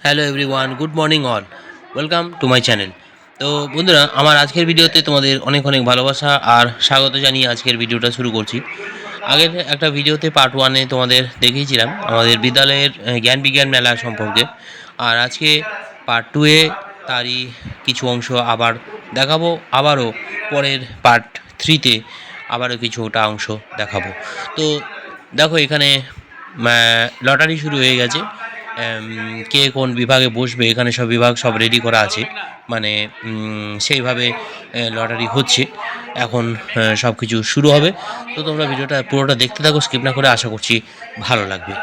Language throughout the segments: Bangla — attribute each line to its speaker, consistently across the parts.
Speaker 1: Hello everyone, good morning all, welcome to my channel. তো বন্ধুরা, আমার আজকের ভিডিওতে তোমাদের অনেক অনেক ভালোবাসা আর স্বাগত জানিয়ে আজকের ভিডিওটা শুরু করছি। আগের একটা ভিডিওতে পার্ট 1-এ তোমাদের দেখিয়েছিলাম আমাদের বিদ্যালয়ের জ্ঞান বিজ্ঞান মেলা সম্পর্কে, আর আজকে পার্ট 2-এ তারই কিছু অংশ আবার দেখাবো। আবারও পরের পার্ট 3-তে আবারও কিছুটা অংশ দেখাবো। তো দেখো, এখানে লটারি শুরু হয়ে গেছে। কে কোন বিভাগে বসবে এখানে সব বিভাগ সব রেডি করা আছে, মানে সেইভাবে লটারি হচ্ছে এখন। সব কিছু শুরু হবে। তো তোমরা ভিডিওটা পুরোটা দেখতে থাকো, স্কিপ না করে। আশা করছি ভালো লাগবে।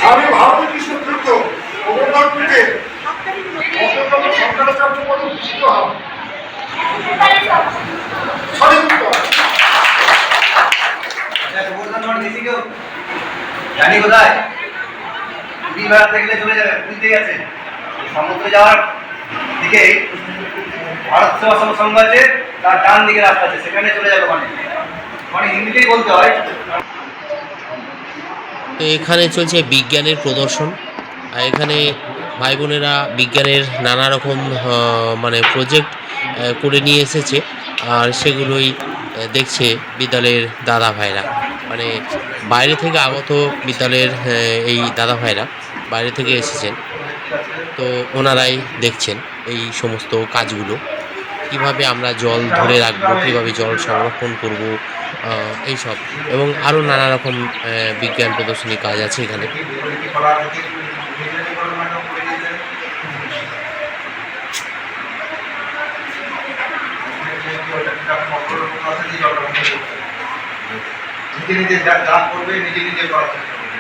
Speaker 2: আমি ভারতের কৃষ্ণতীর্থ অমরনাথকে অন্যতম শঙ্করাচার্য পদে ভূষিত হব। সঠিক উত্তর।
Speaker 3: জানি কোথায় বিভাগ থেকে চলে যাবে, বুঝতে গেছে সমুদ্রে যাওয়ার দিকে ভারত সেবাশ্রম সংঘ আছে, তার ডান দিকে রাস্তা আছে, সেখানে চলে যাবে। মানে হিন্দিতেই বলতে হয়।
Speaker 1: তো এখানে চলছে বিজ্ঞানের প্রদর্শন, আর এখানে ভাই বোনেরা বিজ্ঞানের নানা রকম মানে প্রজেক্ট করে নিয়ে এসেছে, আর সেগুলোই দেখছে বিদ্যালয়ের দাদা ভাইরা, মানে বাইরে থেকে আগত বিদ্যালয়ের এই দাদা ভাইরা বাইরে থেকে এসেছেন। তো ওনারাই দেখছেন এই সমস্ত কাজগুলো, কিভাবে আমরা জল ধরে রাখবো, কিভাবে জল সংরক্ষণ করব, এইসব এবং আরও নানা রকম বিজ্ঞান প্রদর্শনী কাজ আছে এখানে।
Speaker 3: নিজে নিজে যা করবে, নিজে নিজে করার চেষ্টা করবে।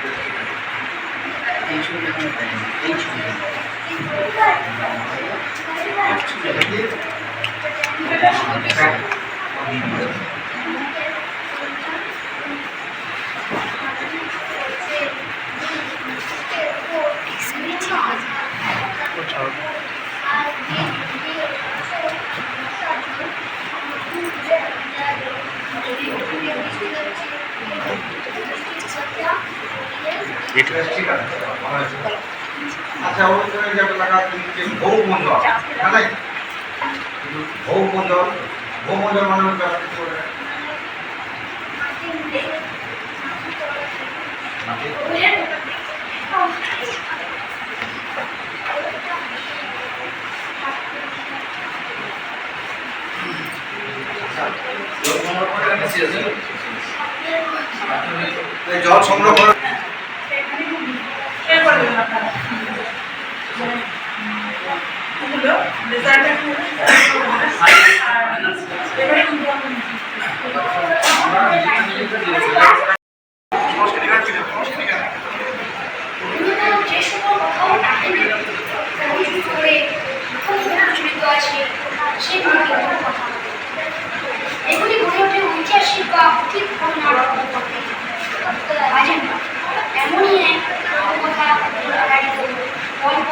Speaker 3: আচ্ছা, অনুষ্ঠানে যে টাকা দিচ্ছে ভৌমণ্ডল, মানে ভৌমণ্ডল মানে জল সংরক্ষণ।
Speaker 4: এগুলি গড়ে ওঠে ঐতিহাসিক বা অতীত ঘটনার এমনই এক কথা গল্প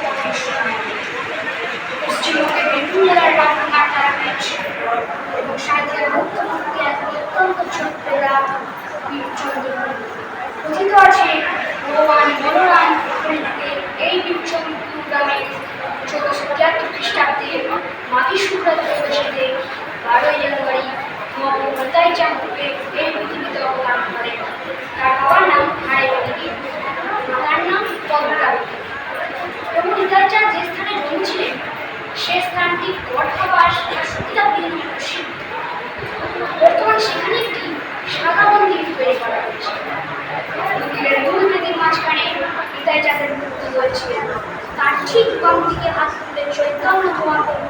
Speaker 4: হয় 1473 খ্রিস্টাব্দে মাঘী শুক্লা ত্রয়োদশীতে 12ই জানুয়ারি মহাপ্রভু নিতাই চাঁদকে এই পৃথিবীতে অবতারণ করেন। তার বাবার নাম হাড়েপন্ডিত, মাতার নাম পদ্মাবতী। প্রভু নিতাই চাঁদ যে স্থানে জন্মেছিলেন সে স্থানটি গর্ভাবাস বা সতীদাহ নামে প্রসিদ্ধ। বর্তমানে সেখানে একটি সাদা মন্দির তৈরি করা হয়েছে। মন্দিরের মূল বেদির মাঝখানে নিতাই চাঁদের মূর্তি রয়েছে। তার ঠিক বাম দিকে হাত তুলে চৈতন্য মহাপ্রভু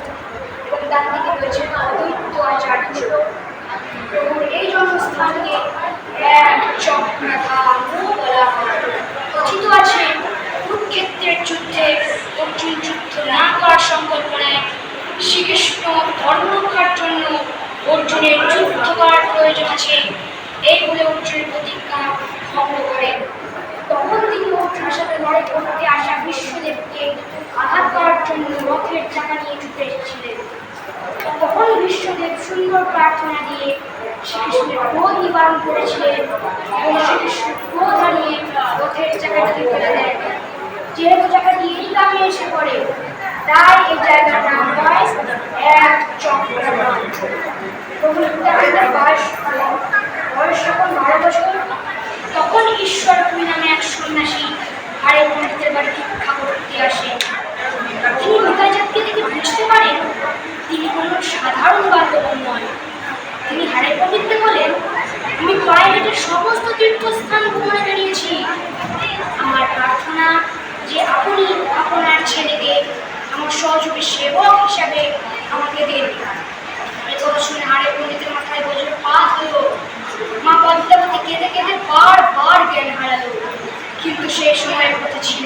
Speaker 4: এবং ডান দিকে রয়েছে অদ্বৈত আচার্য। প্রভুর এই জন্মস্থানকে এক চক্রধাম বলা হয়। কথিত আছে কুরুক্ষেত্রের যুদ্ধে অর্জুন যুদ্ধ না করার সংকল্প নেয়। শ্রীকৃষ্ণ ধর্ম রক্ষার জন্য অর্জুনের যুদ্ধ করার প্রয়োজন আছে এই বলে অর্জুনের প্রতিজ্ঞা ভঙ্গ করেন। তখন তিনি অর্জুনের সাথে লড়াই করতে আসা বিশ্বদেবকে আঘাত করার জন্য রথের চাকা নিয়ে ছুটে এসেছিলেন। তখন বিশ্বদেব সুন্দর প্রার্থনা দিয়ে শ্রীকৃষ্ণের ক্রোধ নিবারণ করেছিলেন এবং শ্রীকৃষ্ণ ক্রোধ হারিয়ে রথের চাকাটিকে ফেলে দেন। যেহেতু চাকাটি এই গ্রামে এসে পড়ে তাই এই জায়গার নাম হয় এক চক্রধাম। প্রভু নিত্যানন্দের বয়স যখন 12 বছর তখন ঈশ্বরপুরী নামে এক সন্ন্যাসী হাড়ে পণ্ডিতের বাড়ি ভিক্ষা করতে আসে। তিনি নিতাই চাঁদকে দেখে বুঝতে পারেন তিনি কোনো সাধারণ বালক নয়। তিনি হাড়ে পণ্ডিতকে বলেন, আমি পায়রাটের সমস্ত তীর্থস্থান ভ্রমণে বেরিয়েছি। আমার প্রার্থনা যে আপনি আপনার ছেলেকে আমার সহযোগী সেবক হিসাবে আমাকে দিন। এই কথা শুনে হাড়ে পণ্ডিতের মাথায় বজ্রপাত হলো। মা পদ্মাবতী কেঁদে কেঁদে বারবার জ্ঞান হারালো। কিন্তু সেই সময়ের কথা ছিল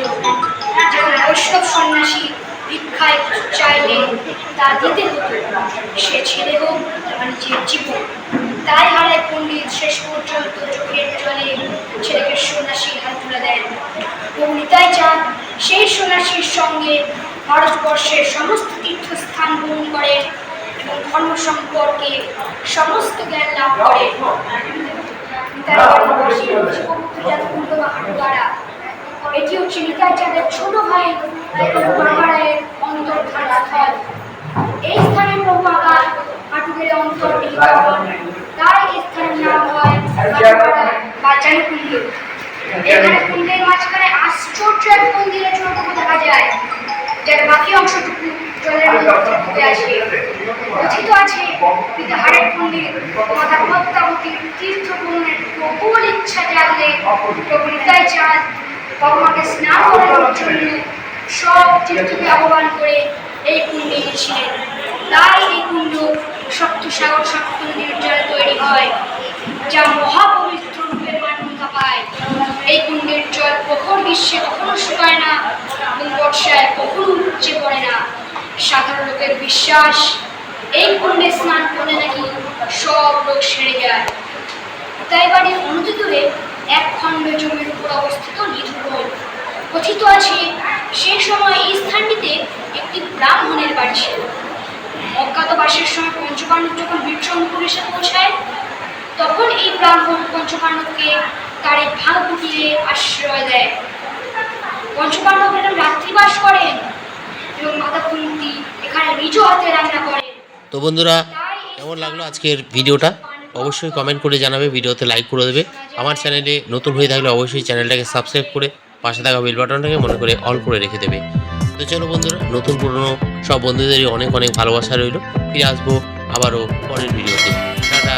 Speaker 4: যখন বৈষ্ণব সন্ন্যাসী ভিক্ষায় চাইলে তা দিতে হতো, সে ছেলে হোক বা নিজের জীবন। তাই হাড়ে পণ্ডিত শেষ পর্যন্ত চোখের জলে ছেলেকে সন্ন্যাসীর হাত তুলে দেন। প্রভু নিতাই চাঁদ সেই সন্ন্যাসীর সঙ্গে ভারতবর্ষের সমস্ত তীর্থস্থান ভ্রমণ করেন এবং ধর্ম সম্পর্কে সমস্ত জ্ঞান লাভ করেন। এটি হচ্ছে নিতাই চাঁদের ছোট ভাই বাবারায়ের অন্তর্ধান স্থল। এই স্থানে প্রভু আবার হাঁটু গেলে অন্তর্নিহিত হন, তাই এই স্থানের নাম হয় বা জানুকুণ্ড। এখানে কুণ্ডের মাঝখানে আশ্চর্য এক মন্দিরের চৌকো দেখা যায়, যার বাকি অংশটুকু জলের মধ্যে ডুবে আছে। কথিত আছে পিতা হাড়ের পণ্ডিত মাতা পদ্মাবতীর তীর্থ ভ্রমণের প্রবল ইচ্ছা জাগলে প্রভু নিতাই চাঁদ বাবাকে স্নান করানোর জন্য সব তীর্থকে আহ্বান করে এই কুণ্ডে এনেছিলেন। তাই এই কুণ্ড সপ্তসাগর সপ্তনদীর জলে তৈরি হয়, যা মহাপবিত্র রূপের মান্যতা পায়। এই কুণ্ডের জল প্রখর গ্রীষ্মে কখনো শুকায় না এবং বর্ষায় কখনো উপচে পড়ে না। সাধারণ লোকের বিশ্বাস এই কুণ্ডে স্নান করলে নাকি সব রোগ সেরে যায়। তাই বাড়ির অনতি দূরে এক খণ্ড জমির উপর অবস্থিত নিধুবন। কথিত আছে সেই সময় এই স্থানটিতে একটি ব্রাহ্মণের বাড়ি ছিল। অজ্ঞাতবাসের সময় পঞ্চপাণ্ডব যখন বীরচন্দ্রপুর এসে পৌঁছায় তখন এই ব্রাহ্মণ পঞ্চপাণ্ডবকে তার এক ভাগ কুটিরে আশ্রয় দেয়। পঞ্চপাণ্ডব এখানে রাত্রিবাস করেন এবং মাতা কুন্তী এখানে নিজ হাতে রান্না করেন।
Speaker 1: তো বন্ধুরা, কেমন লাগলো আজকের ভিডিওটা অবশ্যই কমেন্ট করে জানাবে, ভিডিওতে লাইক করে দেবে। আমার চ্যানেলে নতুন হয়ে থাকলে অবশ্যই চ্যানেলটাকে সাবস্ক্রাইব করে পাশে থাকা বেল বাটনটাকে মনে করে অল করে রেখে দেবে। তো চলো বন্ধুরা, নতুন পুরনো সব বন্ধুদেরই অনেক অনেক ভালোবাসা রইল। ফিরে আসবো আবারও পরের ভিডিওতে। টাটা।